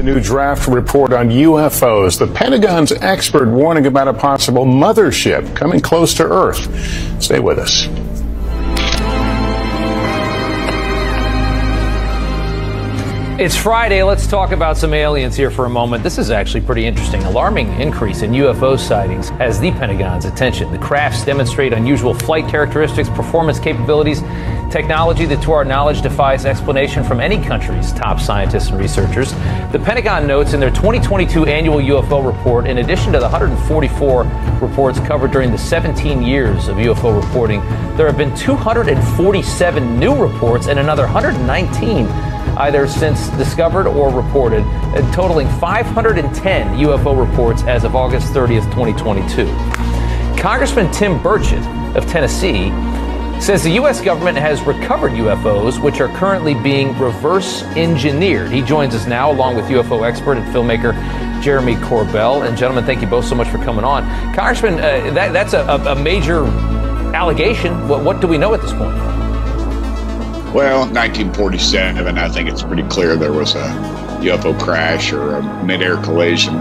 The new draft report on UFOs. The Pentagon's expert warning about a possible mothership coming close to Earth. Stay with us. It's Friday. Let's talk about some aliens here for a moment. This is actually pretty interesting. Alarming increase in UFO sightings has the Pentagon's attention. The crafts demonstrate unusual flight characteristics, performance capabilities, technology that, to our knowledge, defies explanation from any country's top scientists and researchers. The Pentagon notes in their 2022 annual UFO report, in addition to the 144 reports covered during the 17 years of UFO reporting, there have been 247 new reports and another 119 either since discovered or reported, totaling 510 UFO reports as of August 30th, 2022. Congressman Tim Burchett of Tennessee says the U.S. government has recovered UFOs, which are currently being reverse engineered. He joins us now, along with UFO expert and filmmaker Jeremy Corbell. And gentlemen, thank you both so much for coming on. Congressman, that's a major allegation. What do we know at this point? Well, 1947, I think it's pretty clear there was a UFO crash or a mid-air collision,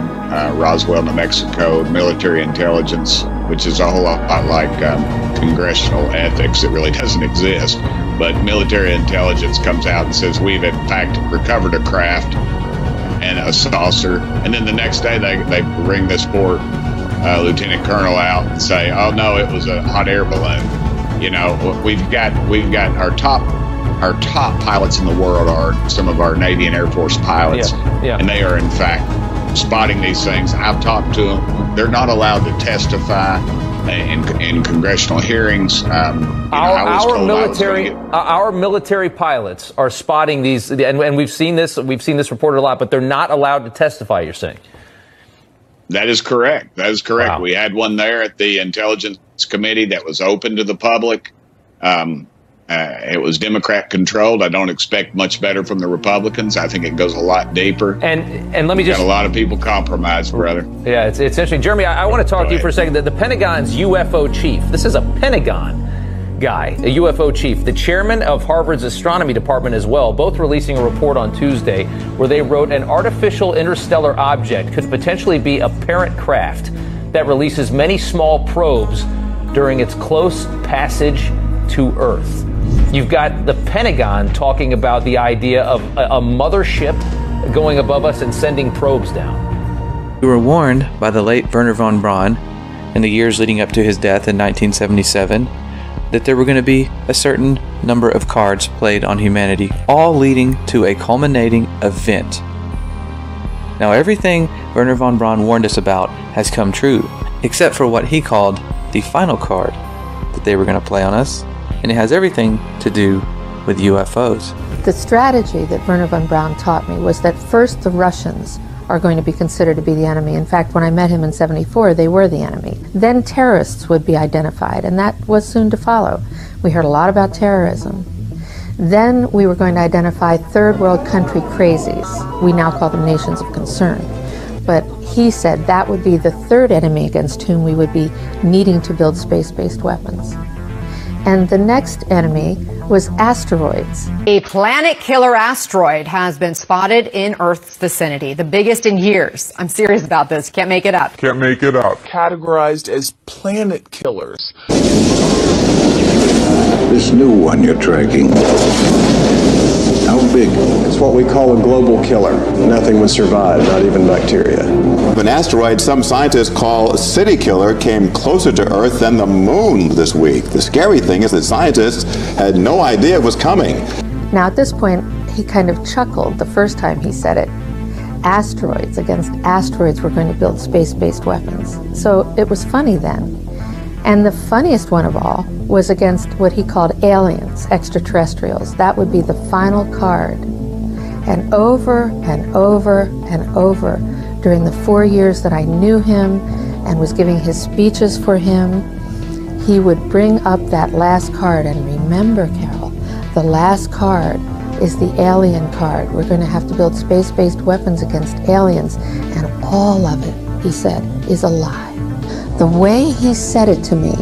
Roswell, New Mexico, military intelligence, which is a whole lot like congressional ethics. It really doesn't exist. But military intelligence comes out and says, we've in fact recovered a craft and a saucer. And then the next day they bring this poor lieutenant colonel out and say, oh no, it was a hot air balloon. You know, we've got our top pilots in the world are some of our Navy and Air Force pilots, and they are in fact spotting these things. I've talked to them. They're not allowed to testify in congressional hearings. Our military pilots are spotting these, and we've seen this reported a lot, but they're not allowed to testify, you're saying? That is correct. Wow. We had one there at the Intelligence Committee that was open to the public. It was Democrat controlled. I don't expect much better from the Republicans. I think it goes a lot deeper. And let me just got a lot of people compromised, brother. Yeah, it's interesting, Jeremy. I want to talk to you for a second. The Pentagon's UFO chief. This is a Pentagon guy, a UFO chief, the chairman of Harvard's astronomy department as well, both releasing a report on Tuesday where they wrote an artificial interstellar object could potentially be a parent craft that releases many small probes during its close passage to Earth. You've got the Pentagon talking about the idea of a mothership going above us and sending probes down. We were warned by the late Wernher von Braun in the years leading up to his death in 1977 that there were going to be a certain number of cards played on humanity, all leading to a culminating event. Now, everything Wernher von Braun warned us about has come true, except for what he called the final card that they were going to play on us. And it has everything to do with UFOs. The strategy that Wernher von Braun taught me was that first the Russians are going to be considered to be the enemy. In fact, when I met him in '74, they were the enemy. Then terrorists would be identified, and that was soon to follow. We heard a lot about terrorism. Then we were going to identify third world country crazies. We now call them nations of concern. But he said that would be the third enemy against whom we would be needing to build space-based weapons. And the next enemy was asteroids. A planet-killer asteroid has been spotted in Earth's vicinity, the biggest in years. I'm serious about this. Can't make it up. Categorized as planet killers. This new one you're tracking, how big? It's what we call a global killer. Nothing would survive, not even bacteria. An asteroid some scientists call a city killer came closer to Earth than the moon this week. The scary thing is that scientists had no idea it was coming. Now at this point, he kind of chuckled the first time he said it. Asteroids, against asteroids, we're going to build space-based weapons. So it was funny then. And the funniest one of all was against what he called aliens, extraterrestrials. That would be the final card. And over and over and over, during the 4 years that I knew him and was giving his speeches for him, he would bring up that last card. And remember, Carol, the last card is the alien card. We're going to have to build space-based weapons against aliens. And all of it, he said, is a lie. The way he said it to me,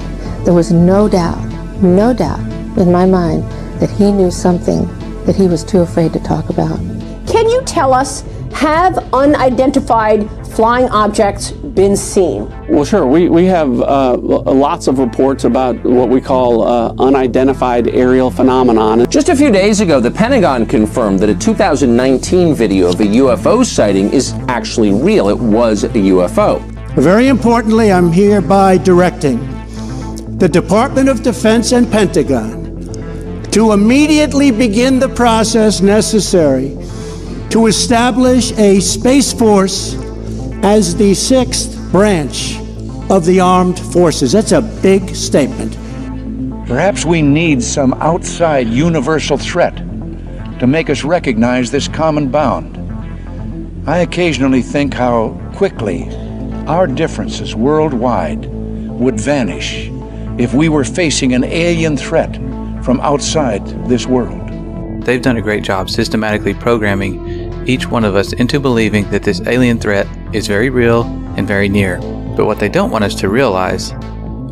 there was no doubt in my mind that he knew something that he was too afraid to talk about. Can you tell us Have unidentified flying objects been seen? Well, sure. We have lots of reports about what we call unidentified aerial phenomenon. Just a few days ago, the Pentagon confirmed that a 2019 video of a UFO sighting is actually real. It was a UFO. Very importantly, I'm hereby directing the Department of Defense and Pentagon to immediately begin the process necessary to establish a Space Force as the 6th branch of the armed forces. That's a big statement. Perhaps we need some outside universal threat to make us recognize this common bound. I occasionally think how quickly our differences worldwide would vanish if we were facing an alien threat from outside this world. They've done a great job systematically programming each one of us into believing that this alien threat is very real and very near. But what they don't want us to realize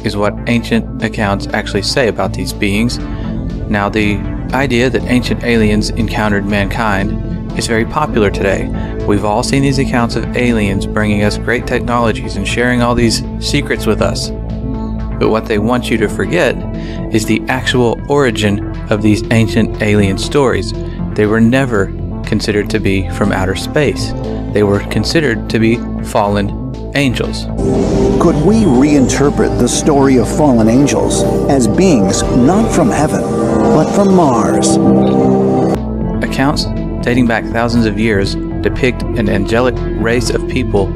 is what ancient accounts actually say about these beings. Now, the idea that ancient aliens encountered mankind is very popular today. We've all seen these accounts of aliens bringing us great technologies and sharing all these secrets with us. But what they want you to forget is the actual origin of these ancient alien stories. They were never considered to be from outer space. They were considered to be fallen angels. Could we reinterpret the story of fallen angels as beings not from heaven, but from Mars? Accounts dating back thousands of years depict an angelic race of people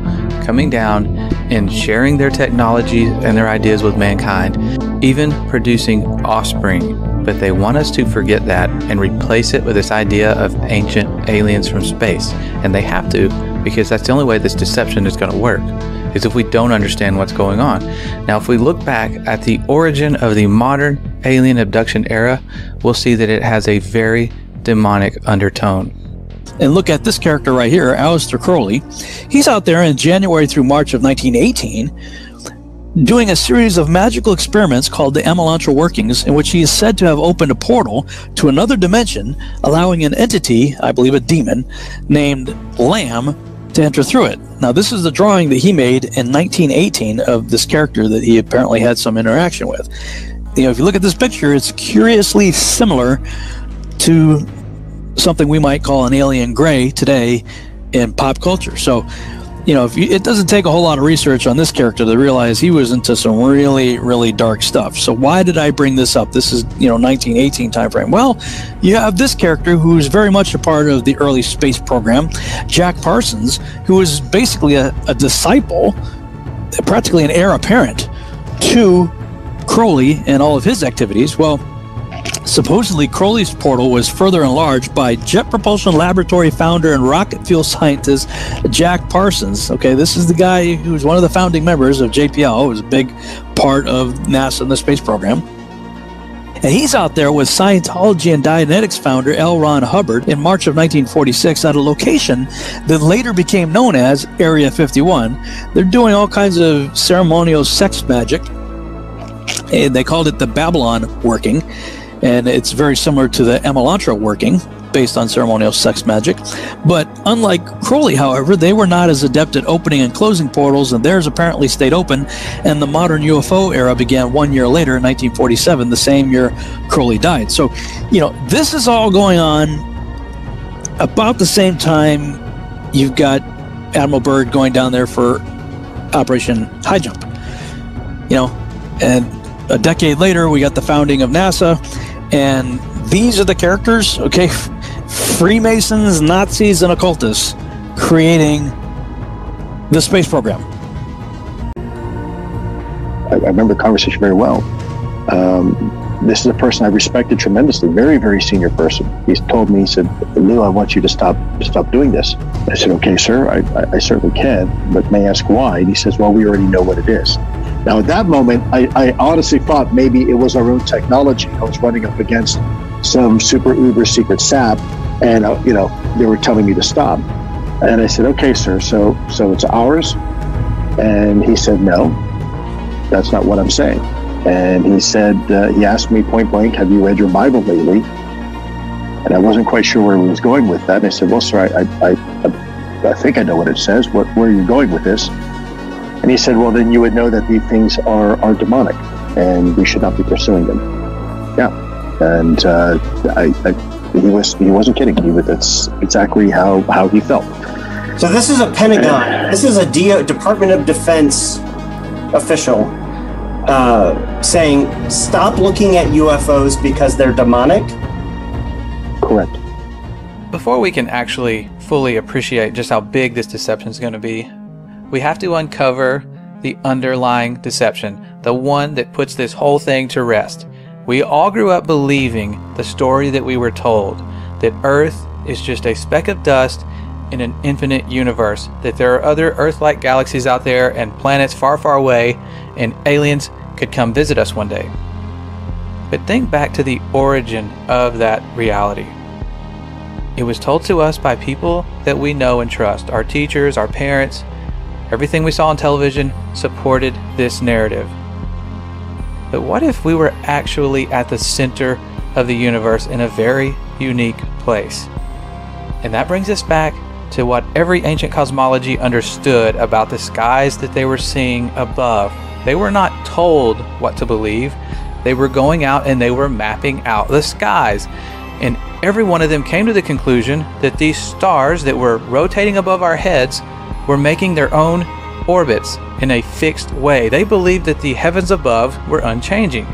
coming down and sharing their technologies and their ideas with mankind, even producing offspring. But they want us to forget that and replace it with this idea of ancient aliens from space. And they have to, because that's the only way this deception is going to work, is if we don't understand what's going on. Now, if we look back at the origin of the modern alien abduction era, we'll see that it has a very demonic undertone. And look at this character right here, Aleister Crowley. He's out there in January through March of 1918 doing a series of magical experiments called the Elantra workings, in which he is said to have opened a portal to another dimension, allowing an entity, I believe a demon, named Lamb, to enter through it. Now, this is the drawing that he made in 1918 of this character that he apparently had some interaction with. You know, if you look at this picture, it's curiously similar to something we might call an alien gray today in pop culture. So, you know, it doesn't take a whole lot of research on this character to realize he was into some really, really dark stuff. So why did I bring this up? This is, 1918 time frame. Well, you have this character who's very much a part of the early space program, Jack Parsons, who is basically a disciple, practically an heir apparent to Crowley and all of his activities. Well, supposedly, Crowley's portal was further enlarged by Jet Propulsion Laboratory founder and rocket fuel scientist Jack Parsons. Okay, this is the guy who's one of the founding members of JPL, who was a big part of NASA and the space program. And he's out there with Scientology and Dianetics founder L. Ron Hubbard in March of 1946 at a location that later became known as Area 51. They're doing all kinds of ceremonial sex magic, and they called it the Babylon working. And it's very similar to the Elantra working, based on ceremonial sex magic. But unlike Crowley, however, they were not as adept at opening and closing portals, and theirs apparently stayed open, and the modern UFO era began 1 year later in 1947, the same year Crowley died. So, this is all going on about the same time you've got Admiral Byrd going down there for Operation High Jump. And a decade later, we got the founding of NASA, and these are the characters, okay? Freemasons, Nazis, and occultists creating the space program. I remember the conversation very well. This is a person I respected tremendously, very, very senior person. He told me, he said, "Lou, I want you to stop doing this." I said, "Okay, sir, I certainly can, but may I ask why?" And he says, "Well, we already know what it is." Now, at that moment, I honestly thought maybe it was our own technology. I was running up against some super uber secret sap, and they were telling me to stop. And I said, "Okay, sir, so it's ours?" And he said, "No, that's not what I'm saying." And he said, he asked me point blank, "Have you read your Bible lately?" And I wasn't quite sure where he was going with that. And I said, "Well, sir, I think I know what it says. Where are you going with this? And he said, well, then you would know that these things are demonic and we should not be pursuing them. Yeah. And he wasn't kidding. That's exactly how he felt. So this is a Pentagon. This is a Department of Defense official saying, stop looking at UFOs because they're demonic? Correct. Before we can actually fully appreciate just how big this deception is going to be, we have to uncover the underlying deception, the one that puts this whole thing to rest. We all grew up believing the story that we were told, that Earth is just a speck of dust in an infinite universe, that there are other Earth-like galaxies out there and planets far, far away, and aliens could come visit us one day. But think back to the origin of that reality. It was told to us by people that we know and trust. Our teachers, our parents, everything we saw on television supported this narrative. But what if we were actually at the center of the universe in a very unique place? And that brings us back to what every ancient cosmology understood about the skies that they were seeing above. They were not told what to believe. They were going out and they were mapping out the skies. And every one of them came to the conclusion that these stars that were rotating above our heads were making their own orbits in a fixed way. They believed that the heavens above were unchanging.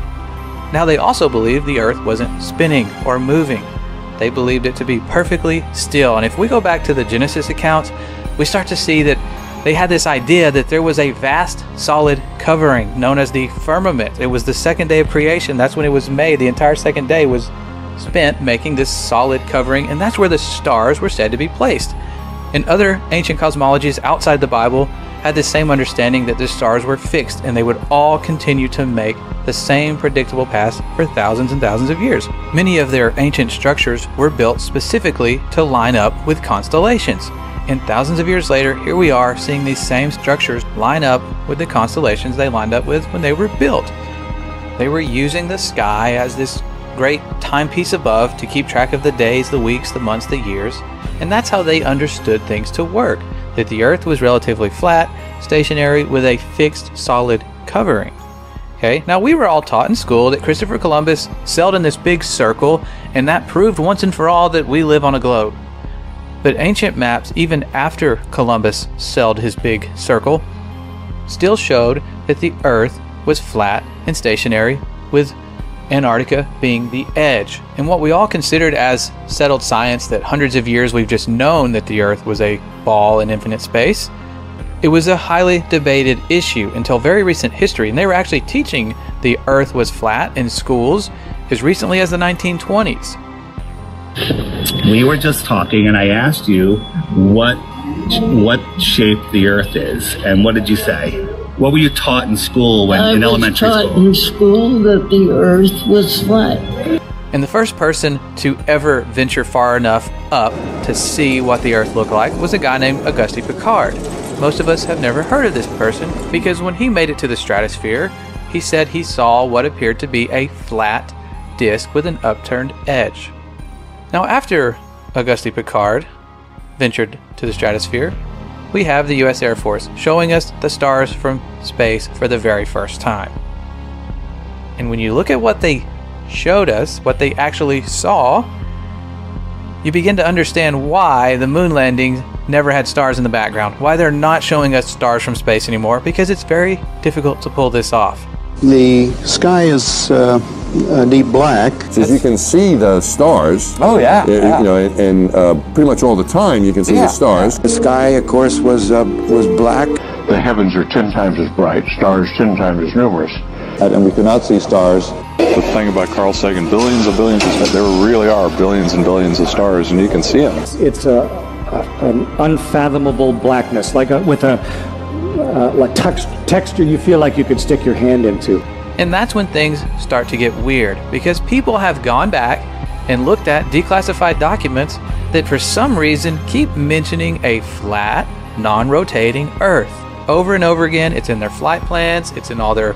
Now they also believed the earth wasn't spinning or moving. They believed it to be perfectly still. And if we go back to the Genesis accounts, we start to see that they had this idea that there was a vast solid covering known as the firmament. It was the second day of creation. That's when it was made. The entire second day was spent making this solid covering, and that's where the stars were said to be placed. And other ancient cosmologies outside the Bible had the same understanding that the stars were fixed and they would all continue to make the same predictable paths for thousands and thousands of years. Many of their ancient structures were built specifically to line up with constellations. And thousands of years later, here we are seeing these same structures line up with the constellations they lined up with when they were built. They were using the sky as this great timepiece above to keep track of the days, the weeks, the months, the years. And that's how they understood things to work, that the earth was relatively flat, stationary, with a fixed solid covering. Okay, now we were all taught in school that Christopher Columbus sailed in this big circle, and that proved once and for all that we live on a globe. But ancient maps, even after Columbus sailed his big circle, still showed that the earth was flat and stationary, with Antarctica being the edge. And what we all considered as settled science, that hundreds of years we've just known that the earth was a ball in infinite space, it was a highly debated issue until very recent history. And they were actually teaching the earth was flat in schools as recently as the 1920s. We were just talking and I asked you what shape the earth is, and what did you say? What were you taught in school in elementary school? I was taught in school that the earth was flat. And the first person to ever venture far enough up to see what the earth looked like was a guy named Auguste Piccard. Most of us have never heard of this person because when he made it to the stratosphere, he said he saw what appeared to be a flat disk with an upturned edge. Now, after Auguste Piccard ventured to the stratosphere, we have the U.S. Air Force showing us the stars from space for the very first time. And when you look at what they showed us, what they actually saw, you begin to understand why the moon landing never had stars in the background, why they're not showing us stars from space anymore, because it's very difficult to pull this off. The sky is deep black. As you can see the stars. Oh yeah. You know, and pretty much all the time you can see the stars. The sky, of course, was black. The heavens are 10 times as bright, stars 10 times as numerous. And we could not see stars. The thing about Carl Sagan, billions of billions, is that there really are billions and billions of stars, and you can see them. It's an unfathomable blackness, like with a texture you feel like you could stick your hand into. And that's when things start to get weird, because people have gone back and looked at declassified documents that for some reason keep mentioning a flat, non-rotating Earth. Over and over again, it's in their flight plans, it's in all their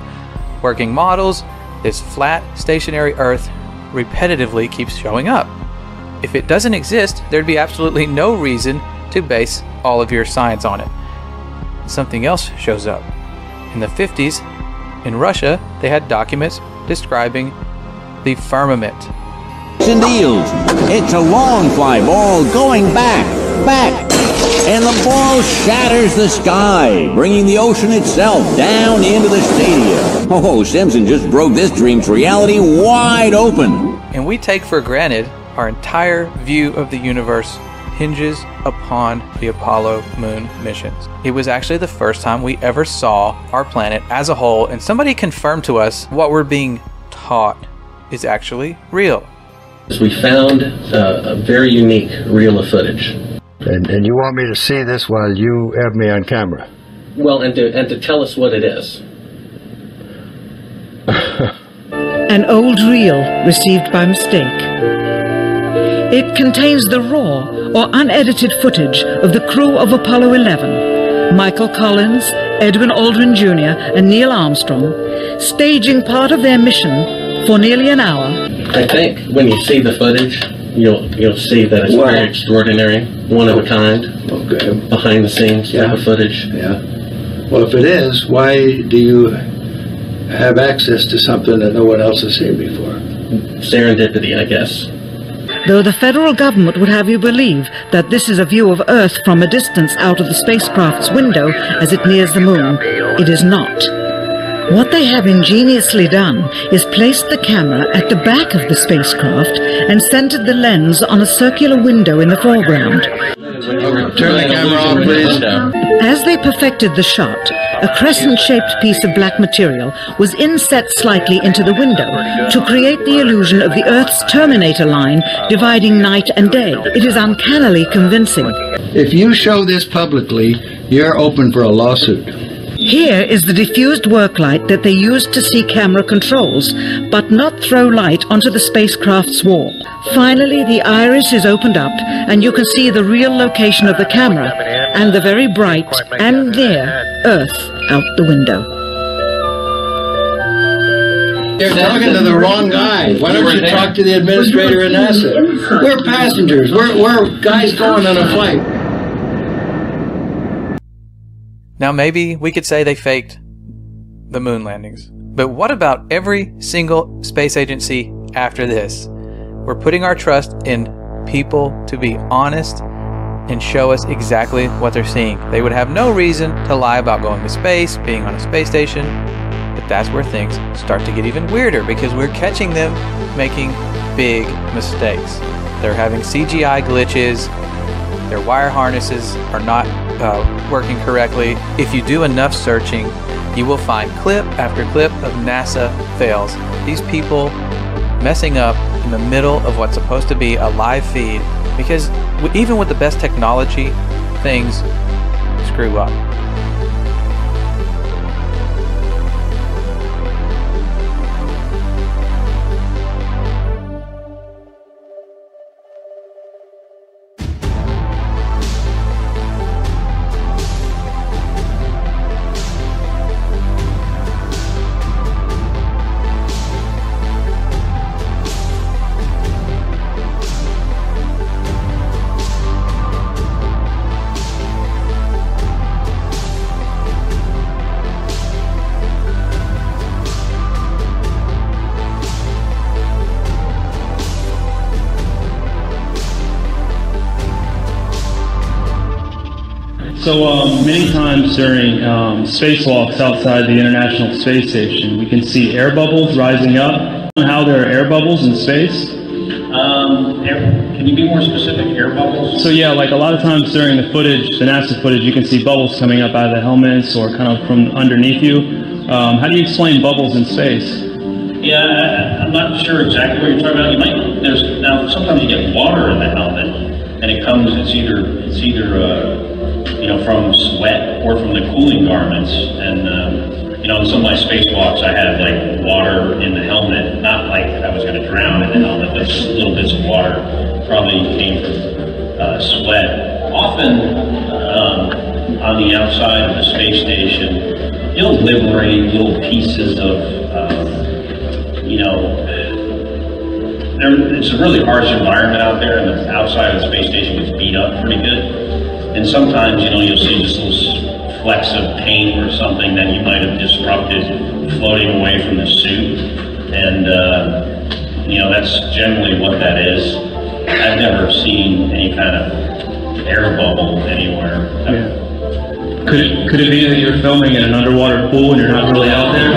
working models. This flat, stationary Earth repetitively keeps showing up. If it doesn't exist, there'd be absolutely no reason to base all of your science on it. Something else shows up. In the 50s, in Russia, they had documents describing the firmament. And deals. It's a long fly ball going back, and the ball shatters the sky, bringing the ocean itself down into the stadium. Oh, Simpson just broke this dream's reality wide open. And we take for granted our entire view of the universe hinges upon the Apollo moon missions. It was actually the first time we ever saw our planet as a whole, and somebody confirmed to us what we're being taught is actually real. We found a very unique reel of footage. And you want me to see this while you have me on camera? Well, and to tell us what it is. An old reel received by mistake. It contains the raw or unedited footage of the crew of Apollo 11, Michael Collins, Edwin Aldrin Jr., and Neil Armstrong, staging part of their mission for nearly an hour. I think when you see the footage, you'll see that it's very extraordinary, one of a kind, behind the scenes type of footage. Yeah. Well, if it is, why do you have access to something that no one else has seen before? Serendipity, I guess. Though the federal government would have you believe that this is a view of Earth from a distance out of the spacecraft's window as it nears the moon, it is not. What they have ingeniously done is placed the camera at the back of the spacecraft and centered the lens on a circular window in the foreground. Turn the camera on, please. As they perfected the shot, a crescent-shaped piece of black material was inset slightly into the window to create the illusion of the Earth's terminator line dividing night and day. It is uncannily convincing. If you show this publicly, you're open for a lawsuit. Here is the diffused work light that they used to see camera controls, but not throw light onto the spacecraft's wall. Finally, the iris is opened up, and you can see the real location of the camera, and the very bright and near Earth out the window. You're talking to the wrong guy. Why don't you talk to the administrator at NASA? We're passengers. We're guys going on a flight. Now maybe we could say they faked the moon landings, but what about every single space agency after this? We're putting our trust in people to be honest and show us exactly what they're seeing. They would have no reason to lie about going to space, being on a space station, but that's where things start to get even weirder because we're catching them making big mistakes. They're having CGI glitches, their wire harnesses are not working correctly. If you do enough searching, you will find clip after clip of NASA fails. These people messing up in the middle of what's supposed to be a live feed, because even with the best technology, things screw up. So many times during spacewalks outside the International Space Station, we can see air bubbles rising up. How there are air bubbles in space? Can you be more specific? Air bubbles? So yeah, like a lot of times during the footage, the NASA footage, you can see bubbles coming up out of the helmets or kind of from underneath you. How do you explain bubbles in space? Yeah, I'm not sure exactly what you're talking about. Now sometimes you get water in the helmet, and it's either from sweat or from the cooling garments. And in some of my spacewalks, I had like water in the helmet, not like I was going to drown in the helmet, but just little bits of water probably came from sweat. Often on the outside of the space station, you'll liberate little pieces of, it's a really harsh environment out there, and the outside of the space station gets beat up pretty good. And sometimes, you know, you'll see just little flecks of paint or something that you might have disrupted floating away from the suit. And, you know, that's generally what that is. I've never seen any kind of air bubble anywhere. Yeah. Could it be that you're filming in an underwater pool and you're not really out there?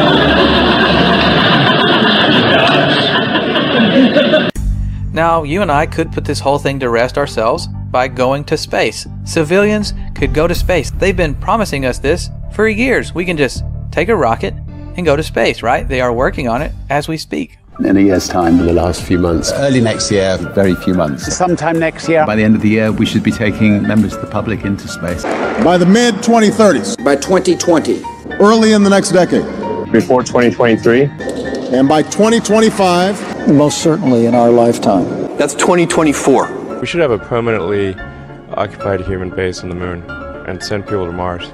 Now, you and I could put this whole thing to rest ourselves by going to space. Civilians could go to space. They've been promising us this for years. We can just take a rocket and go to space, right? They are working on it as we speak. In a year's time, in the last few months. Early next year, very few months. Sometime next year. By the end of the year, we should be taking members of the public into space. By the mid-2030s. By 2020. Early in the next decade. Before 2023. And by 2025. Most certainly in our lifetime. That's 2024. We should have a permanently occupied human base on the moon and send people to Mars.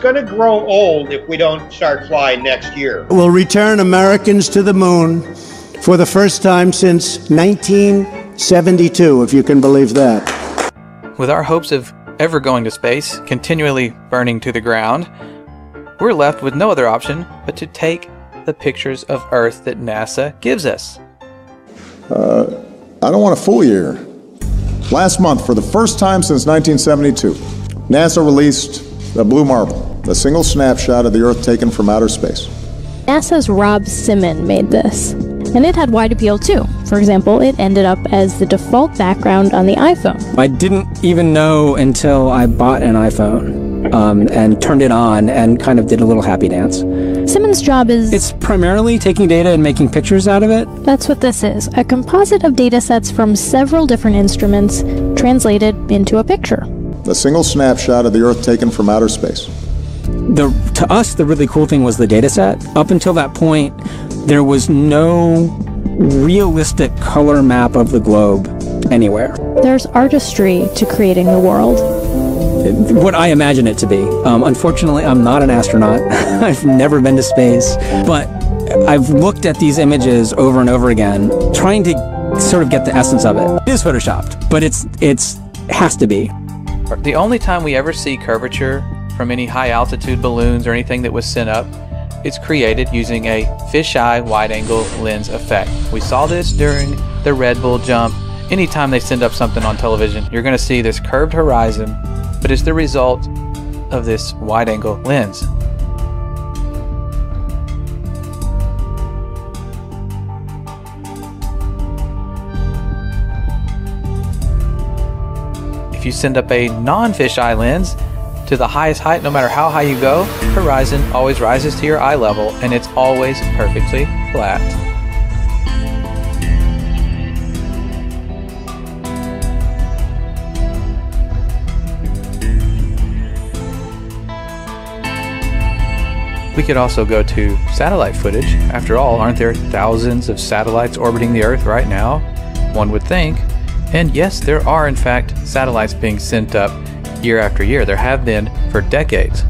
Going to grow old if we don't start flying next year. We'll return Americans to the moon for the first time since 1972, if you can believe that. With our hopes of ever going to space continually burning to the ground, we're left with no other option but to take the pictures of Earth that NASA gives us. I don't want to fool you here. Last month, for the first time since 1972, NASA released the blue marble. A single snapshot of the Earth taken from outer space. NASA's Rob Simon made this, and it had wide appeal too. For example, it ended up as the default background on the iPhone. I didn't even know until I bought an iPhone and turned it on and kind of did a little happy dance. Simon's job is... It's primarily taking data and making pictures out of it. That's what this is, a composite of data sets from several different instruments translated into a picture. A single snapshot of the Earth taken from outer space. To us, the really cool thing was the data set. Up until that point, there was no realistic color map of the globe anywhere. There's artistry to creating the world. What I imagine it to be. Unfortunately, I'm not an astronaut. I've never been to space. But I've looked at these images over and over again, trying to sort of get the essence of it. It is photoshopped, but it has to be. The only time we ever see curvature from any high-altitude balloons or anything that was sent up, it's created using a fisheye wide-angle lens effect. We saw this during the Red Bull jump. Anytime they send up something on television, you're going to see this curved horizon, but it's the result of this wide-angle lens. If you send up a non-fisheye lens to the highest height, no matter how high you go, horizon always rises to your eye level and it's always perfectly flat. We could also go to satellite footage. After all, aren't there thousands of satellites orbiting the Earth right now? One would think. And yes, there are in fact satellites being sent up year after year. There have been for decades.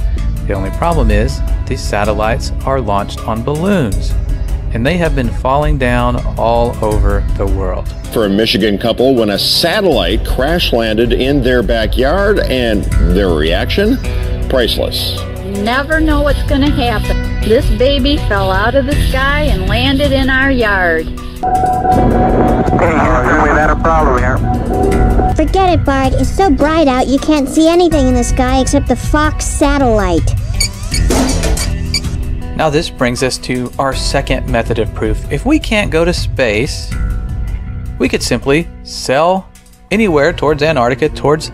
The only problem is these satellites are launched on balloons, and they have been falling down all over the world. For a Michigan couple when a satellite crash landed in their backyard, and their reaction? Priceless. You never know what's going to happen. This baby fell out of the sky and landed in our yard. We've had a problem here. Forget it, Bart. It's so bright out you can't see anything in the sky except the Fox satellite. Now this brings us to our second method of proof. If we can't go to space, we could simply sail anywhere towards Antarctica, towards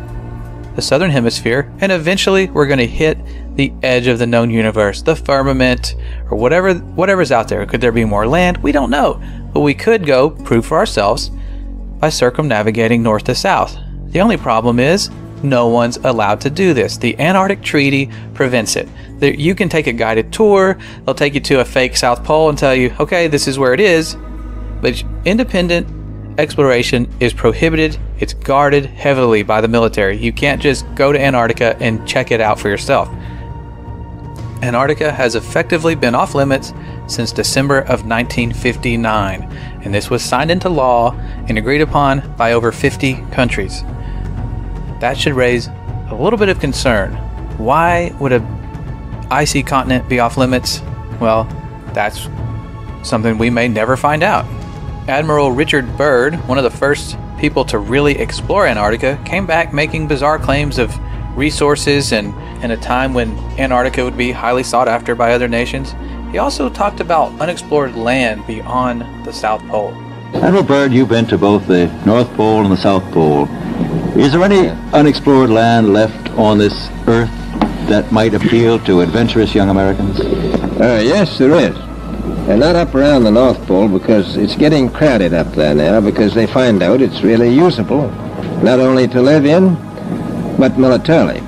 the southern hemisphere, and eventually we're going to hit the edge of the known universe, the firmament, or whatever's out there. Could there be more land? We don't know. But we could go prove for ourselves by circumnavigating north to south. The only problem is no one's allowed to do this. The Antarctic Treaty prevents it. You can take a guided tour. They'll take you to a fake South Pole and tell you, okay, this is where it is. But independent exploration is prohibited. It's guarded heavily by the military. You can't just go to Antarctica and check it out for yourself. Antarctica has effectively been off limits since December of 1959, and this was signed into law and agreed upon by over 50 countries. That should raise little bit of concern. Why would a icy continent be off limits? Well, that's something we may never find out. Admiral Richard Byrd, one of the first people to really explore Antarctica, came back making bizarre claims of resources and in a time when Antarctica would be highly sought after by other nations. He also talked about unexplored land beyond the South Pole. Admiral Byrd, you've been to both the North Pole and the South Pole. Is there any unexplored land left on this Earth that might appeal to adventurous young Americans? Yes, there is. And not up around the North Pole, because it's getting crowded up there now, because they find out it's really usable, not only to live in, but militarily.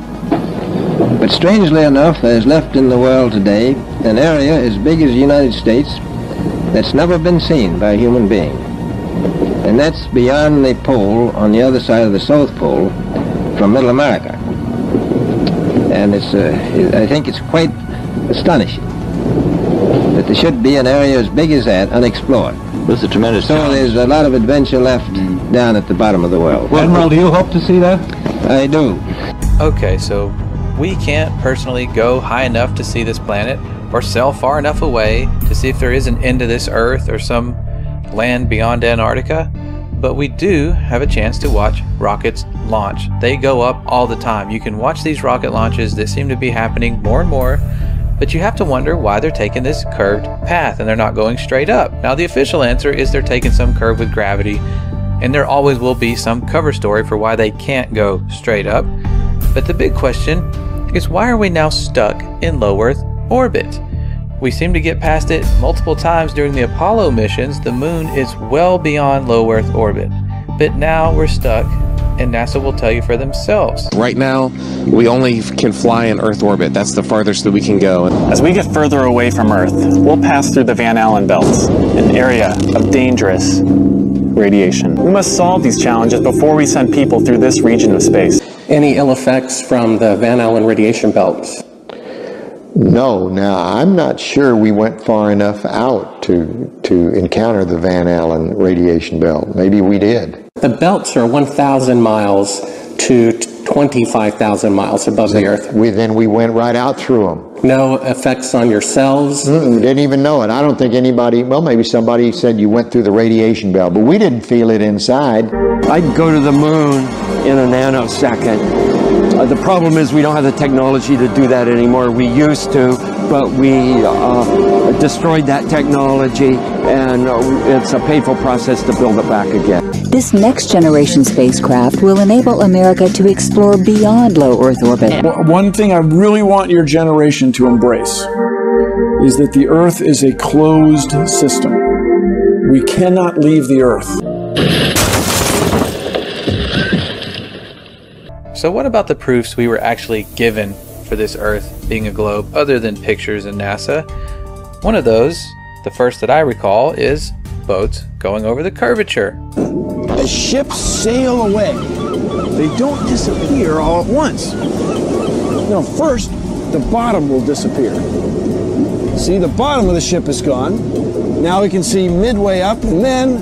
But strangely enough, there's left in the world today an area as big as the United States that's never been seen by a human being. And that's beyond the pole, on the other side of the South Pole, from Middle America. And I think it's quite astonishing that there should be an area as big as that unexplored. This is a tremendous challenge. There's a lot of adventure left down at the bottom of the world. Well, Admiral, do you hope to see that? I do. Okay, so we can't personally go high enough to see this planet or sail far enough away to see if there is an end to this Earth or some land beyond Antarctica, but we do have a chance to watch rockets launch. They go up all the time. You can watch these rocket launches that seem to be happening more and more, but you have to wonder why they're taking this curved path and they're not going straight up. Now the official answer is they're taking some curve with gravity, and there always will be some cover story for why they can't go straight up. But the big question is, why are we now stuck in low Earth orbit? We seem to get past it multiple times during the Apollo missions. The moon is well beyond low Earth orbit, but now we're stuck, and NASA will tell you for themselves. Right now, we only can fly in Earth orbit. That's the farthest that we can go. As we get further away from Earth, we'll pass through the Van Allen belts, an area of dangerous radiation. We must solve these challenges before we send people through this region of space. Any ill effects from the Van Allen radiation belts? No, now I'm not sure we went far enough out to encounter the Van Allen radiation belt. Maybe we did. The belts are 1,000 miles to 25,000 miles above the Earth. Then we went right out through them. No effects on your cells? Didn't even know it. I don't think anybody, well, maybe somebody said you went through the radiation belt, but we didn't feel it inside. I'd go to the moon in a nanosecond. The problem is we don't have the technology to do that anymore. We used to, but we destroyed that technology, and it's a painful process to build it back again. This next generation spacecraft will enable America to explore beyond low Earth orbit. One thing I really want your generation to embrace is that the Earth is a closed system. We cannot leave the Earth. So what about the proofs we were actually given for this Earth being a globe other than pictures and NASA? One of those, the first that I recall, is boats going over the curvature. As ships sail away, they don't disappear all at once. No, first, the bottom will disappear. See, the bottom of the ship is gone. Now we can see midway up, and then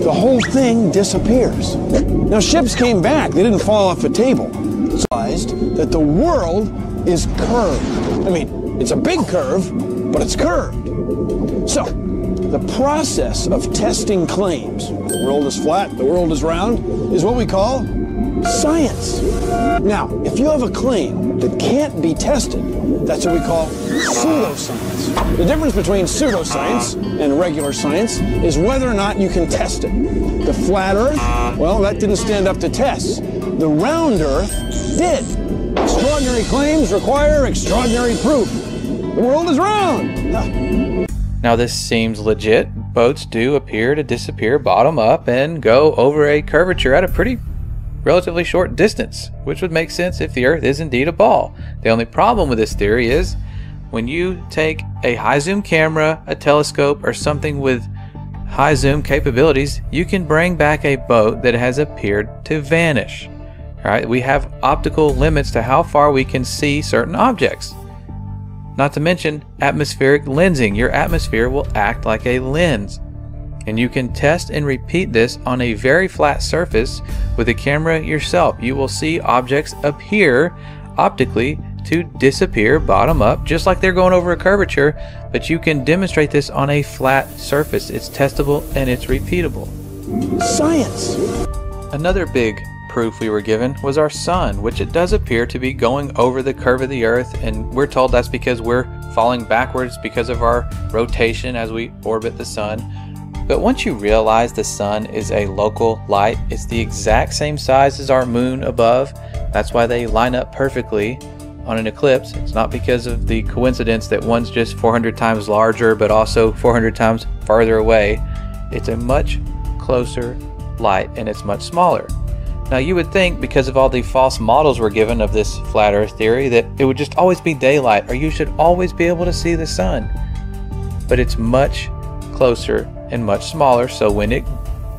the whole thing disappears. Now, ships came back. They didn't fall off a table. It's realized that the world is curved. I mean, it's a big curve, but it's curved. So, the process of testing claims, the world is flat, the world is round, is what we call science. Now, if you have a claim that can't be tested, that's what we call pseudoscience. The difference between pseudoscience and regular science is whether or not you can test it. The flat Earth, well, that didn't stand up to tests. The round Earth did. Extraordinary claims require extraordinary proof. The world is round. Now this seems legit. Boats do appear to disappear bottom up and go over a curvature at a pretty relatively short distance, which would make sense if the Earth is indeed a ball. The only problem with this theory is when you take a high zoom camera, a telescope, or something with high zoom capabilities, you can bring back a boat that has appeared to vanish. Right? We have optical limits to how far we can see certain objects. Not to mention atmospheric lensing. Your atmosphere will act like a lens. And you can test and repeat this on a very flat surface with a camera yourself. You will see objects appear optically to disappear bottom up, just like they're going over a curvature, but you can demonstrate this on a flat surface. It's testable and it's repeatable. Science! Another big proof we were given was our sun, which it does appear to be going over the curve of the earth, and we're told that's because we're falling backwards because of our rotation as we orbit the sun. But once you realize the sun is a local light, it's the exact same size as our moon above. That's why they line up perfectly on an eclipse. It's not because of the coincidence that one's just 400 times larger but also 400 times farther away. It's a much closer light and it's much smaller. Now you would think, because of all the false models we're given of this flat earth theory, that it would just always be daylight or you should always be able to see the sun. But it's much closer and much smaller, so when it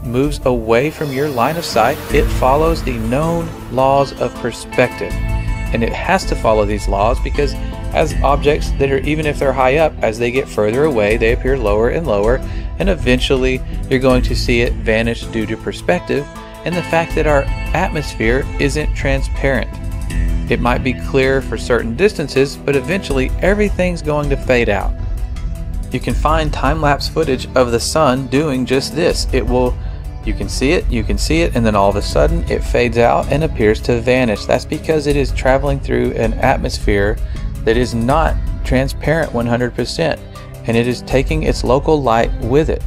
moves away from your line of sight, it follows the known laws of perspective. And it has to follow these laws because as objects that are, even if they're high up, as they get further away, they appear lower and lower, and eventually you're going to see it vanish due to perspective and the fact that our atmosphere isn't transparent. It might be clear for certain distances, but eventually everything's going to fade out. You can find time-lapse footage of the sun doing just this. You can see it, and then all of a sudden it fades out and appears to vanish. That's because it is traveling through an atmosphere that is not transparent 100%, and it is taking its local light with it.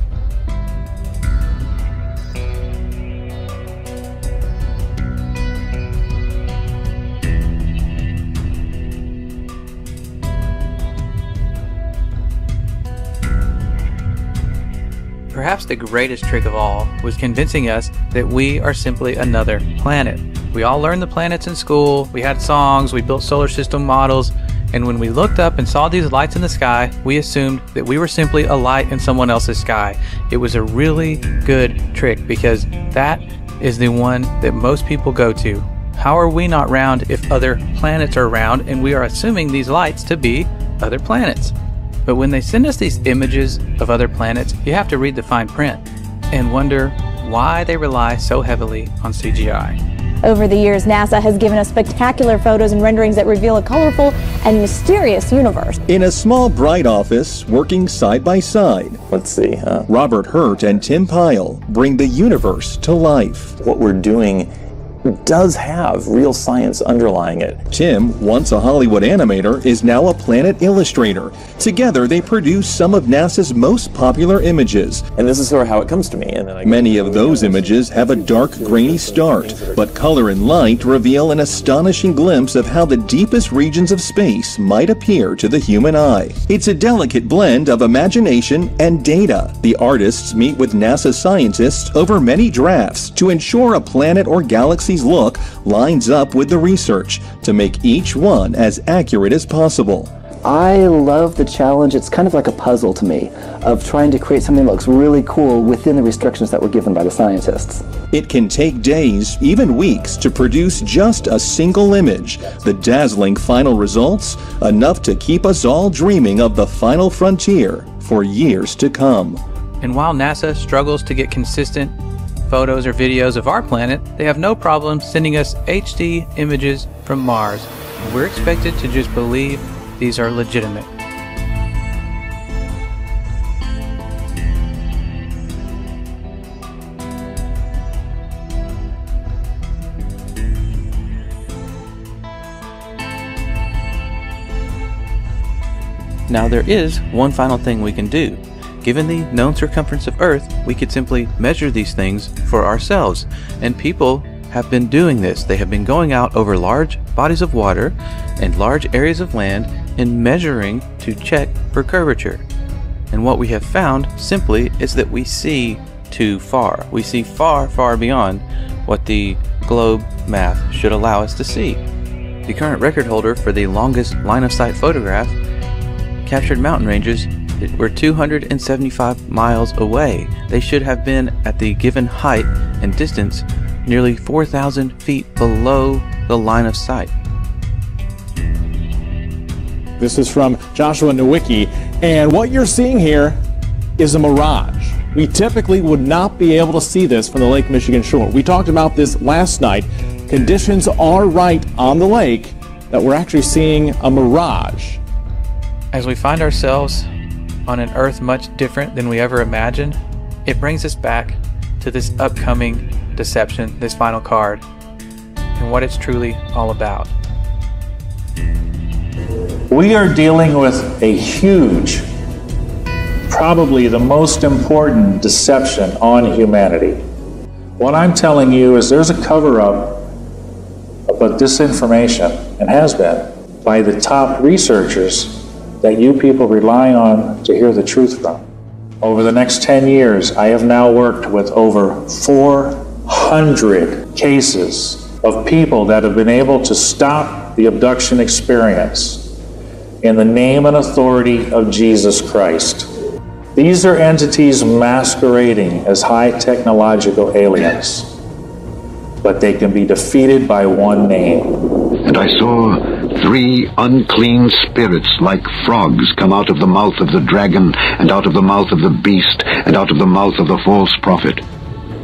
Perhaps the greatest trick of all was convincing us that we are simply another planet. We all learned the planets in school, we had songs, we built solar system models, and when we looked up and saw these lights in the sky, we assumed that we were simply a light in someone else's sky. It was a really good trick because that is the one that most people go to. How are we not round if other planets are round and we are assuming these lights to be other planets? But when they send us these images of other planets, you have to read the fine print and wonder why they rely so heavily on CGI. Over the years, NASA has given us spectacular photos and renderings that reveal a colorful and mysterious universe. In a small, bright office, working side by side, let's see, Robert Hurt and Tim Pyle bring the universe to life. What we're doing does have real science underlying it. Tim, once a Hollywood animator, is now a planet illustrator. Together, they produce some of NASA's most popular images. And this is sort of how it comes to me. And then many of those images have a dark, grainy start, but color and light reveal an astonishing glimpse of how the deepest regions of space might appear to the human eye. It's a delicate blend of imagination and data. The artists meet with NASA scientists over many drafts to ensure a planet or galaxy look lines up with the research to make each one as accurate as possible. I love the challenge. It's kind of like a puzzle to me of trying to create something that looks really cool within the restrictions that were given by the scientists. It can take days, even weeks, to produce just a single image. The dazzling final results, enough to keep us all dreaming of the final frontier for years to come. And while NASA struggles to get consistent photos or videos of our planet, they have no problem sending us HD images from Mars. We're expected to just believe these are legitimate. Now there is one final thing we can do. Given the known circumference of Earth, we could simply measure these things for ourselves. And people have been doing this. They have been going out over large bodies of water and large areas of land and measuring to check for curvature. And what we have found simply is that we see too far. We see far, far beyond what the globe math should allow us to see. The current record holder for the longest line-of-sight photograph captured mountain ranges that were 275 miles away. They should have been at the given height and distance nearly 4,000 feet below the line of sight. This is from Joshua Nowicki, and what you're seeing here is a mirage. We typically would not be able to see this from the Lake Michigan shore. We talked about this last night. Conditions are right on the lake that we're actually seeing a mirage. As we find ourselves on an Earth much different than we ever imagined, it brings us back to this upcoming deception, this final card, and what it's truly all about. We are dealing with a huge, probably the most important deception on humanity. What I'm telling you is there's a cover-up about disinformation, and has been, by the top researchers that you people rely on to hear the truth from. Over the next 10 years, I have now worked with over 400 cases of people that have been able to stop the abduction experience in the name and authority of Jesus Christ. These are entities masquerading as high technological aliens, but they can be defeated by one name. And I saw 3 unclean spirits like frogs come out of the mouth of the dragon, and out of the mouth of the beast, and out of the mouth of the false prophet.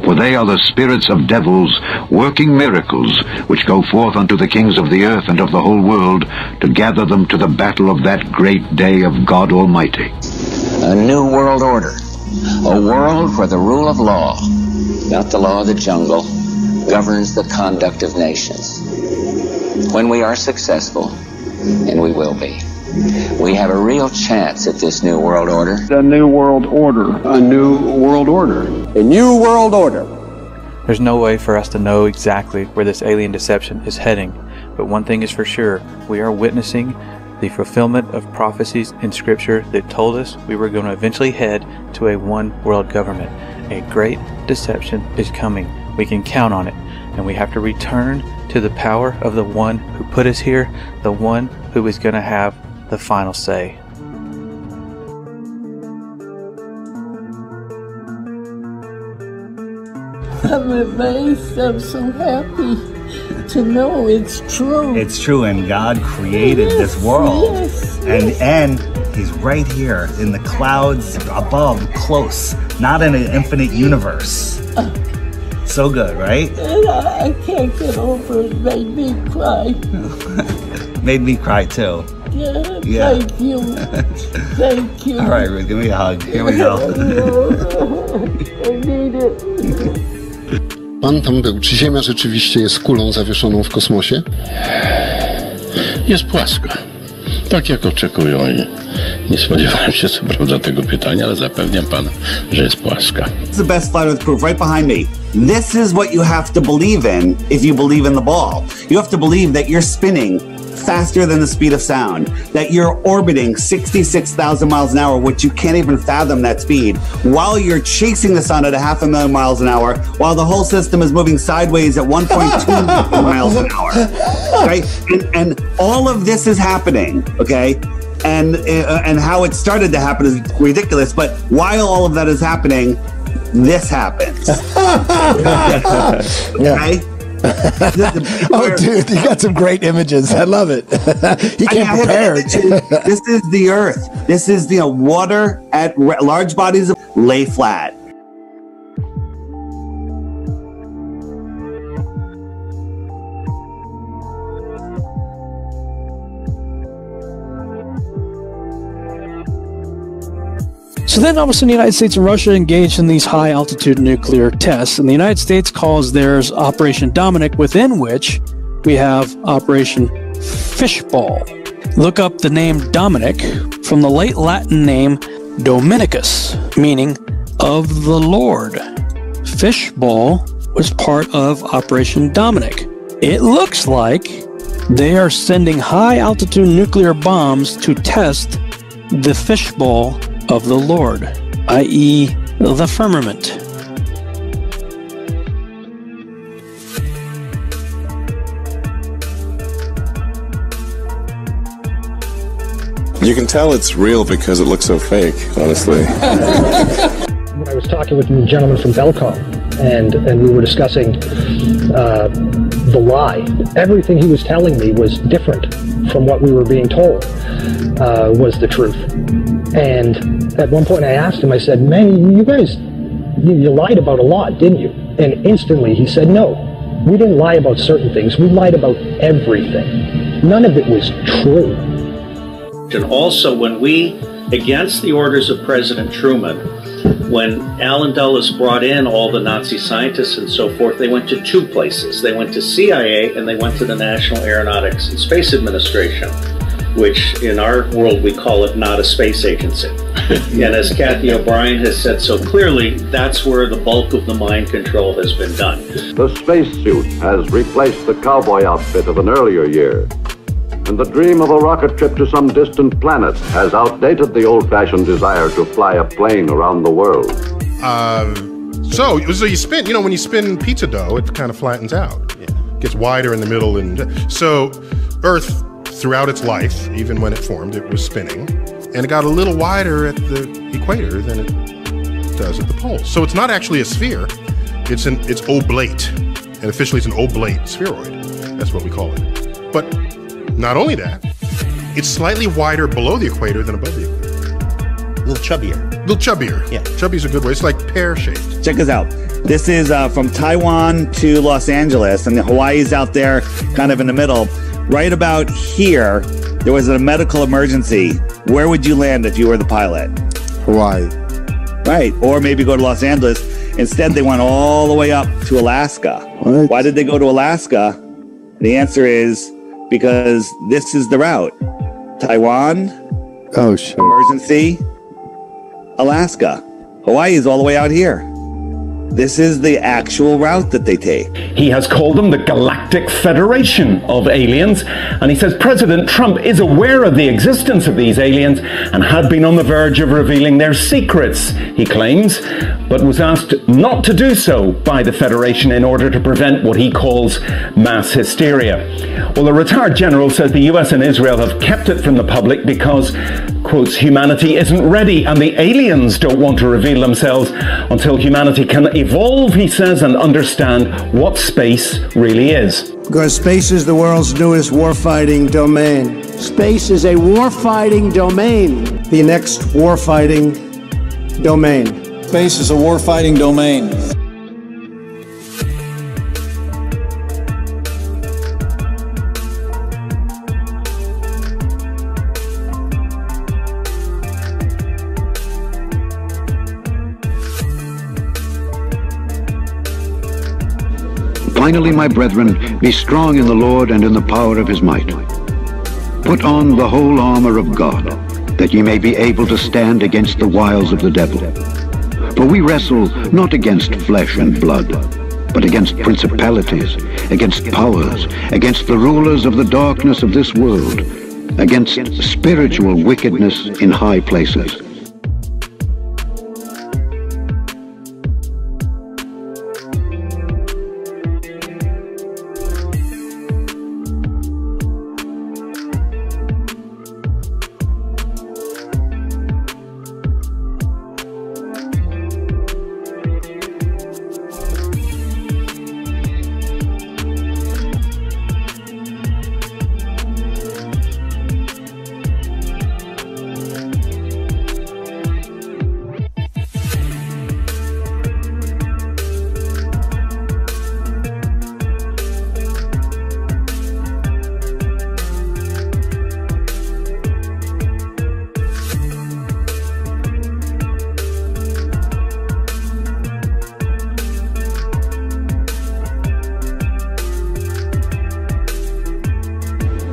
For they are the spirits of devils, working miracles, which go forth unto the kings of the earth and of the whole world, to gather them to the battle of that great day of God Almighty. A new world order. A world where the rule of law, not the law of the jungle, governs the conduct of nations. When we are successful, and we will be, we have a real chance at this new world order. A new world order. A new world order. A new world order. There's no way for us to know exactly where this alien deception is heading, but one thing is for sure, we are witnessing the fulfillment of prophecies in Scripture that told us we were going to eventually head to a one world government. A great deception is coming. We can count on it, and we have to return to the power of the one who put us here, the one who is going to have the final say. I'm amazed. I'm so happy to know it's true. It's true, and God created this world. Yes. And He's right here in the clouds above, close, not in an infinite universe. So good, right? And I can't get over it. It made me cry. Made me cry too. Yeah. Thank you. Thank you. All right, Ruth, give me a hug. Here we go. I need it. Pan tam był. Czy Ziemia rzeczywiście jest kulą zawieszoną w kosmosie? Jest płaska. Tak jak oczekują i nie spodziewałem się co prawda tego pytania, ale zapewniam pana, że jest płaska. It's the best flat earth proof right behind me. This is what you have to believe in if you believe in the ball. You have to believe that you're spinning faster than the speed of sound, that you're orbiting 66,000 miles an hour, which you can't even fathom that speed, while you're chasing the sun at 500,000 miles an hour, while the whole system is moving sideways at 1.2 miles an hour, right? And all of this is happening, okay? And how it started to happen is ridiculous, but while all of that is happening, this happens. Okay? Oh, dude, you got some great images. I love it. You came prepared. This is the Earth. This is the water at large bodies of lay flat. So then all of a sudden the United States and Russia engaged in these high altitude nuclear tests, and the United States calls theirs Operation Dominic, within which we have Operation Fishball. Look up the name Dominic from the late Latin name Dominicus, meaning of the Lord. Fishball was part of Operation Dominic. It looks like they are sending high altitude nuclear bombs to test the fishbowl of the Lord, i.e. the firmament. You can tell it's real because it looks so fake, honestly. I was talking with a gentleman from Belcom, and we were discussing the lie. Everything he was telling me was different from what we were being told was the truth. And at one point I asked him, I said, man, you guys you lied about a lot, didn't you? And instantly he said, no, we didn't lie about certain things. We lied about everything. None of it was true. And also, when we, against the orders of President Truman, when Allen Dulles brought in all the Nazi scientists and so forth, they went to two places. They went to CIA and they went to the National Aeronautics and Space Administration, which in our world we call it not a space agency. And as Kathy O'Brien has said so clearly, that's where the bulk of the mind control has been done. The spacesuit has replaced the cowboy outfit of an earlier year. And the dream of a rocket trip to some distant planet has outdated the old-fashioned desire to fly a plane around the world. So you spin, you know, when you spin pizza dough, it kind of flattens out. Yeah. Gets wider in the middle. And so Earth, throughout its life, even when it formed, it was spinning. And it got a little wider at the equator than it does at the poles. So it's not actually a sphere. It's oblate. And officially it's an oblate spheroid. That's what we call it. But not only that, it's slightly wider below the equator than above the equator. A little chubbier. A little chubbier. Yeah. Chubby's a good word. It's like pear-shaped. Check this out. This is from Taiwan to Los Angeles, and Hawaii's out there kind of in the middle. Right about here, there was a medical emergency. Where would you land if you were the pilot? Hawaii. Right, or maybe go to Los Angeles. Instead, they went all the way up to Alaska. What? Why did they go to Alaska? The answer is because this is the route. Taiwan, oh shit, emergency, Alaska. Hawaii is all the way out here. This is the actual route that they take. He has called them the Galactic Federation of Aliens, and he says President Trump is aware of the existence of these aliens and had been on the verge of revealing their secrets, he claims, but was asked not to do so by the Federation in order to prevent what he calls mass hysteria. Well, the retired general says the US and Israel have kept it from the public because, quotes, humanity isn't ready and the aliens don't want to reveal themselves until humanity can evolve, he says, and understand what space really is. Because space is the world's newest warfighting domain. Space is a warfighting domain. The next warfighting domain. Space is a warfighting domain. Finally, my brethren, be strong in the Lord and in the power of his might. Put on the whole armor of God, that ye may be able to stand against the wiles of the devil. For we wrestle not against flesh and blood, but against principalities, against powers, against the rulers of the darkness of this world, against spiritual wickedness in high places.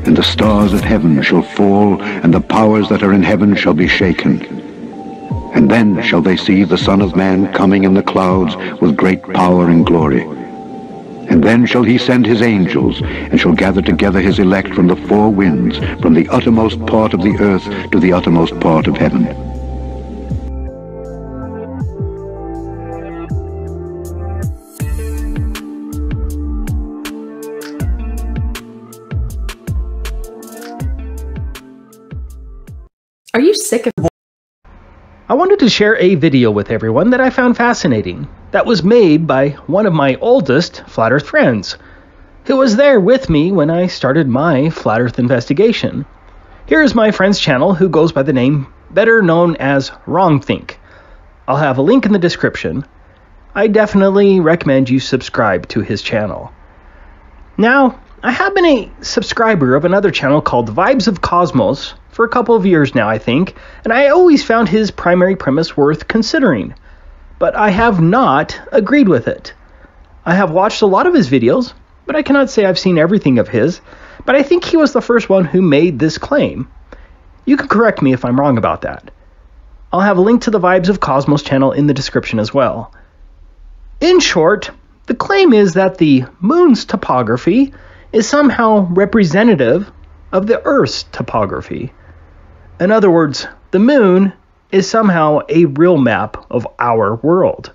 And the stars of heaven shall fall, and the powers that are in heaven shall be shaken. And then shall they see the Son of Man coming in the clouds with great power and glory. And then shall he send his angels, and shall gather together his elect from the four winds, from the uttermost part of the earth to the uttermost part of heaven. Are you sick of... I wanted to share a video with everyone that I found fascinating, that was made by one of my oldest Flat Earth friends, who was there with me when I started my Flat Earth investigation. Here is my friend's channel, who goes by the name better known as WrongThink. I'll have a link in the description, I definitely recommend you subscribe to his channel. Now, I have been a subscriber of another channel called Vibes of Cosmos for a couple of years now, I think, and I always found his primary premise worth considering, but I have not agreed with it. I have watched a lot of his videos, but I cannot say I've seen everything of his, but I think he was the first one who made this claim. You can correct me if I'm wrong about that. I'll have a link to the Vibes of Cosmos channel in the description as well. In short, the claim is that the moon's topography is somehow representative of the Earth's topography. In other words, the moon is somehow a real map of our world.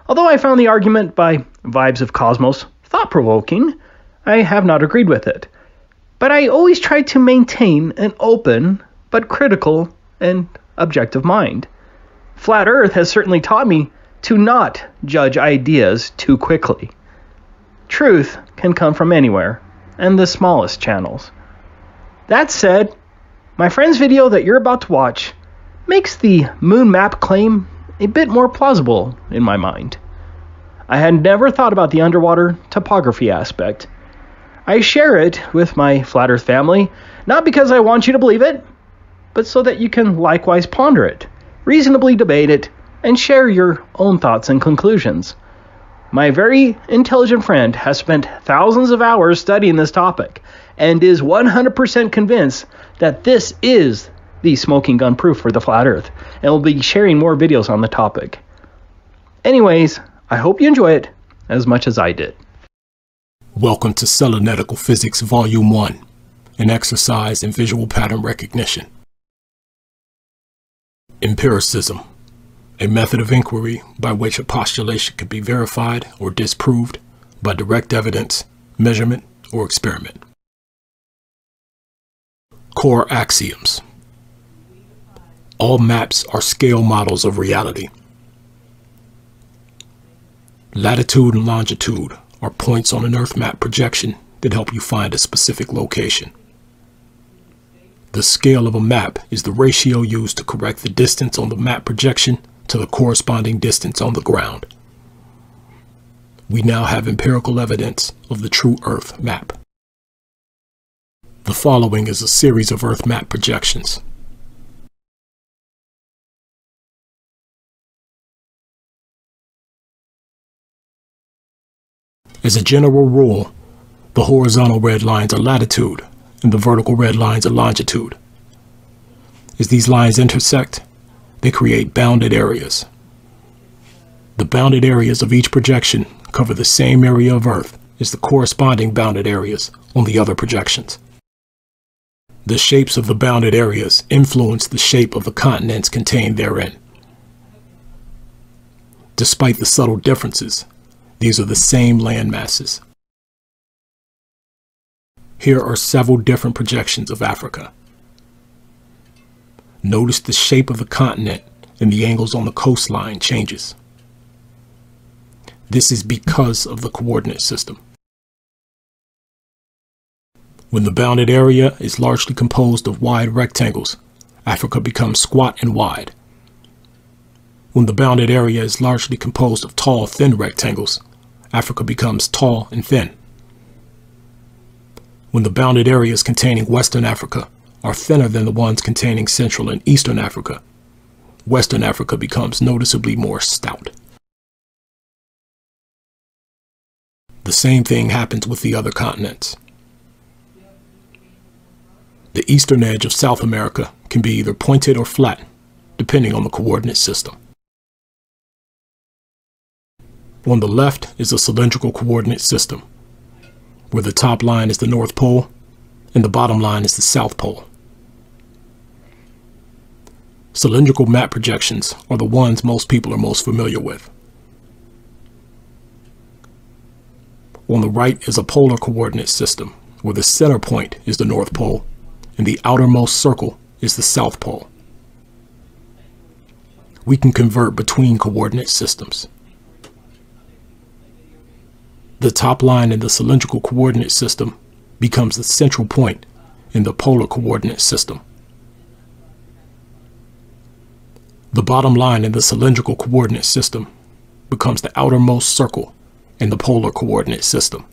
Although I found the argument by Vibes of Cosmos thought-provoking, I have not agreed with it. But I always try to maintain an open but critical and objective mind. Flat Earth has certainly taught me to not judge ideas too quickly. Truth can come from anywhere, and the smallest channels. That said, my friend's video that you're about to watch makes the moon map claim a bit more plausible in my mind. I had never thought about the underwater topography aspect. I share it with my Flat Earth family, not because I want you to believe it, but so that you can likewise ponder it, reasonably debate it, and share your own thoughts and conclusions. My very intelligent friend has spent thousands of hours studying this topic and is 100% convinced that this is the smoking gun proof for the Flat Earth, and will be sharing more videos on the topic. Anyways, I hope you enjoy it as much as I did. Welcome to Cylindrical Physics Volume 1, an exercise in visual pattern recognition. Empiricism, a method of inquiry by which a postulation can be verified or disproved by direct evidence, measurement, or experiment. Core axioms. All maps are scale models of reality. Latitude and longitude are points on an Earth map projection that help you find a specific location. The scale of a map is the ratio used to correct the distance on the map projection to the corresponding distance on the ground. We now have empirical evidence of the true Earth map. The following is a series of Earth map projections. As a general rule, the horizontal red lines are latitude and the vertical red lines are longitude. As these lines intersect, they create bounded areas. The bounded areas of each projection cover the same area of Earth as the corresponding bounded areas on the other projections. The shapes of the bounded areas influence the shape of the continents contained therein. Despite the subtle differences, these are the same land masses. Here are several different projections of Africa. Notice the shape of the continent and the angles on the coastline changes. This is because of the coordinate system. When the bounded area is largely composed of wide rectangles, Africa becomes squat and wide. When the bounded area is largely composed of tall, thin rectangles, Africa becomes tall and thin. When the bounded areas containing Western Africa are thinner than the ones containing Central and Eastern Africa, Western Africa becomes noticeably more stout. The same thing happens with the other continents. The eastern edge of South America can be either pointed or flat, depending on the coordinate system. On the left is a cylindrical coordinate system, where the top line is the North Pole and the bottom line is the South Pole. Cylindrical map projections are the ones most people are most familiar with. On the right is a polar coordinate system, where the center point is the North Pole and the outermost circle is the South Pole. We can convert between coordinate systems. The top line in the cylindrical coordinate system becomes the central point in the polar coordinate system. The bottom line in the cylindrical coordinate system becomes the outermost circle in the polar coordinate system.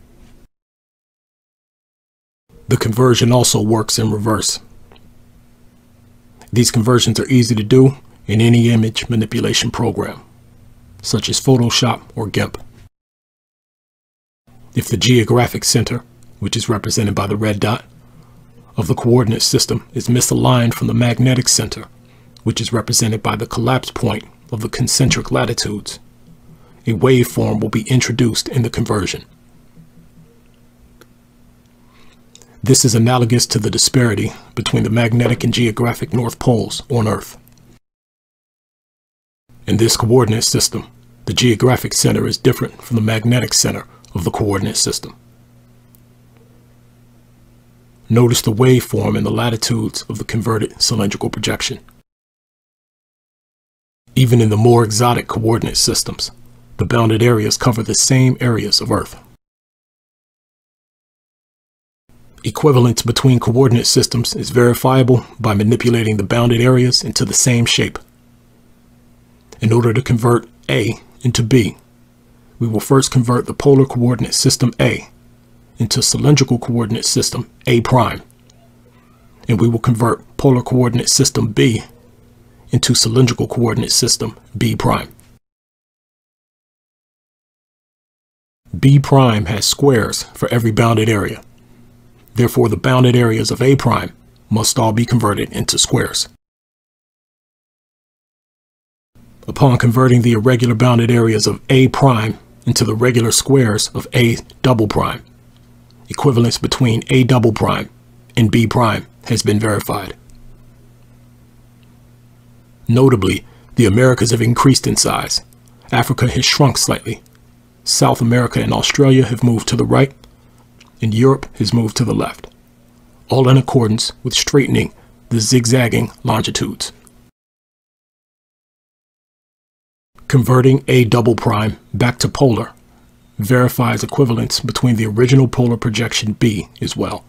The conversion also works in reverse. These conversions are easy to do in any image manipulation program, such as Photoshop or GIMP. If the geographic center, which is represented by the red dot, of the coordinate system is misaligned from the magnetic center, which is represented by the collapse point of the concentric latitudes, a waveform will be introduced in the conversion. This is analogous to the disparity between the magnetic and geographic north poles on Earth. In this coordinate system, the geographic center is different from the magnetic center of the coordinate system. Notice the waveform and the latitudes of the converted cylindrical projection. Even in the more exotic coordinate systems, the bounded areas cover the same areas of Earth. Equivalence between coordinate systems is verifiable by manipulating the bounded areas into the same shape. In order to convert A into B, we will first convert the polar coordinate system A into cylindrical coordinate system A prime, and we will convert polar coordinate system B into cylindrical coordinate system B prime. B prime has squares for every bounded area. Therefore, the bounded areas of A prime must all be converted into squares. Upon converting the irregular bounded areas of A prime into the regular squares of A double prime, equivalence between A double prime and B prime has been verified. Notably, the Americas have increased in size. Africa has shrunk slightly. South America and Australia have moved to the right, and Europe has moved to the left, all in accordance with straightening the zigzagging longitudes. Converting A double prime back to polar verifies equivalence between the original polar projection B as well.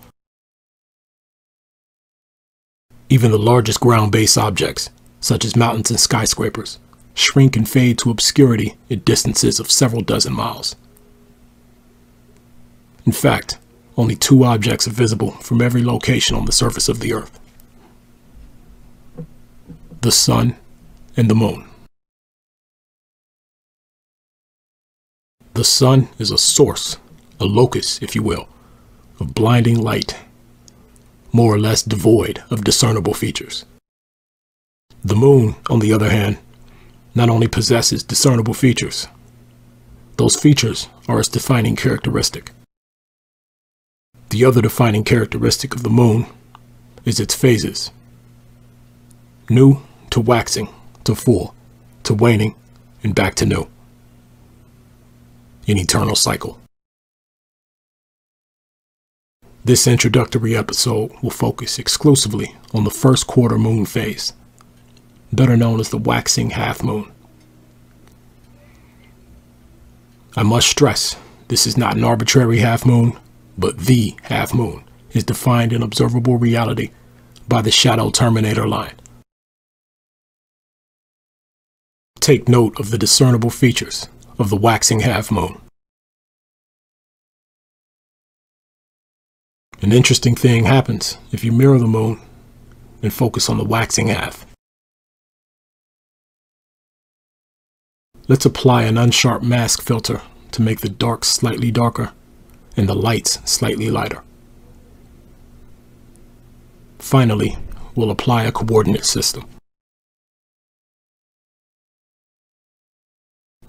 Even the largest ground-based objects, such as mountains and skyscrapers, shrink and fade to obscurity at distances of several dozen miles. In fact, only 2 objects are visible from every location on the surface of the Earth: the Sun and the Moon. The Sun is a source, a locus, if you will, of blinding light, more or less devoid of discernible features. The Moon, on the other hand, not only possesses discernible features, those features are its defining characteristic. The other defining characteristic of the Moon is its phases: new to waxing to full to waning and back to new. An eternal cycle. This introductory episode will focus exclusively on the first quarter moon phase, better known as the waxing half moon. I must stress, this is not an arbitrary half moon, but the half moon is defined in observable reality by the shadow terminator line. Take note of the discernible features of the waxing half moon. An interesting thing happens if you mirror the moon and focus on the waxing half. Let's apply an unsharp mask filter to make the darks slightly darker and the lights slightly lighter. Finally, we'll apply a coordinate system.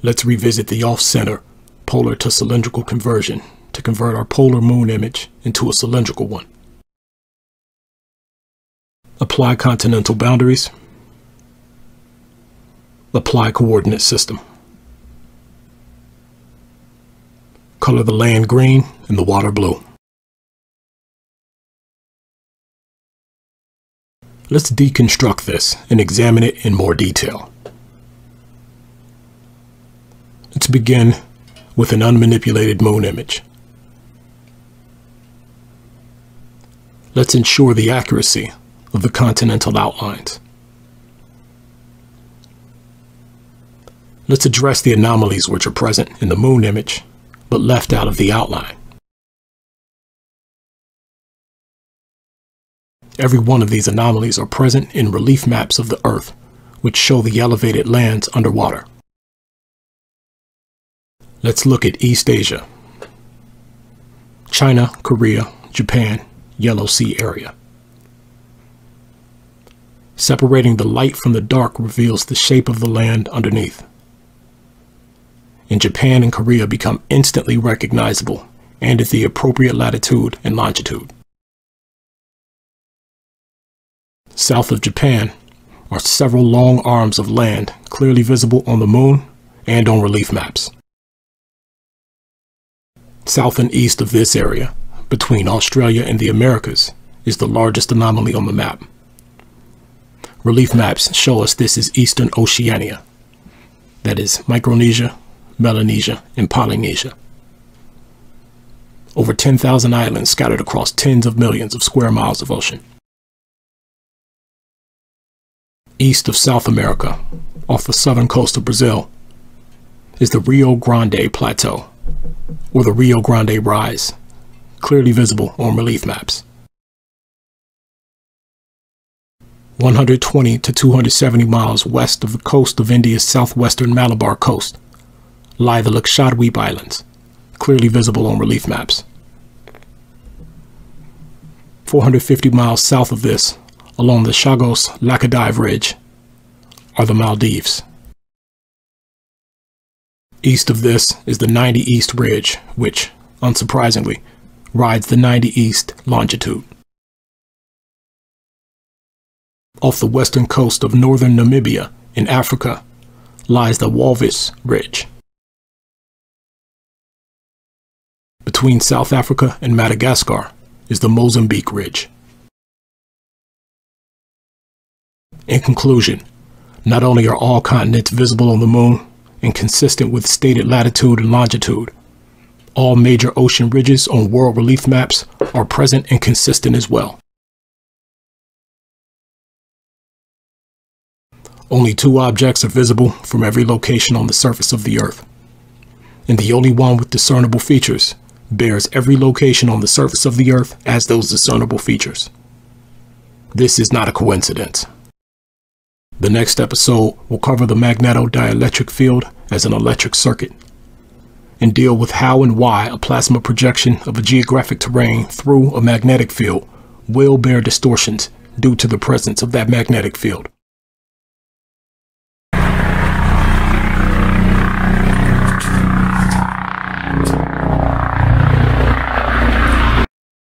Let's revisit the off-center polar to cylindrical conversion to convert our polar moon image into a cylindrical one. Apply continental boundaries. Apply coordinate system. Color the land green and the water blue. Let's deconstruct this and examine it in more detail. Let's begin with an unmanipulated moon image. Let's ensure the accuracy of the continental outlines. Let's address the anomalies which are present in the moon image, but left out of the outline. Every one of these anomalies are present in relief maps of the Earth, which show the elevated lands underwater. Let's look at East Asia. China, Korea, Japan, Yellow Sea area. Separating the light from the dark reveals the shape of the land underneath. In Japan and Korea become instantly recognizable and at the appropriate latitude and longitude. South of Japan are several long arms of land clearly visible on the moon and on relief maps. South and east of this area, between Australia and the Americas, is the largest anomaly on the map. Relief maps show us this is Eastern Oceania, that is Micronesia, Melanesia, and Polynesia. Over 10,000 islands scattered across tens of millions of square miles of ocean. East of South America, off the southern coast of Brazil, is the Rio Grande Plateau, or the Rio Grande Rise, clearly visible on relief maps. 120 to 270 miles west of the coast of India's southwestern Malabar coast lie the Lakshadweep Islands, clearly visible on relief maps. 450 miles south of this, along the Chagos-Laccadive Ridge, are the Maldives. East of this is the 90 East Ridge, which, unsurprisingly, rides the 90 East longitude. Off the western coast of northern Namibia in Africa lies the Walvis Ridge. Between South Africa and Madagascar is the Mozambique Ridge. In conclusion, not only are all continents visible on the moon and consistent with stated latitude and longitude, all major ocean ridges on world relief maps are present and consistent as well. Only 2 objects are visible from every location on the surface of the Earth, and the only one with discernible features bears every location on the surface of the Earth as those discernible features. This is not a coincidence. The next episode will cover the magnetodielectric field as an electric circuit, and deal with how and why a plasma projection of a geographic terrain through a magnetic field will bear distortions due to the presence of that magnetic field.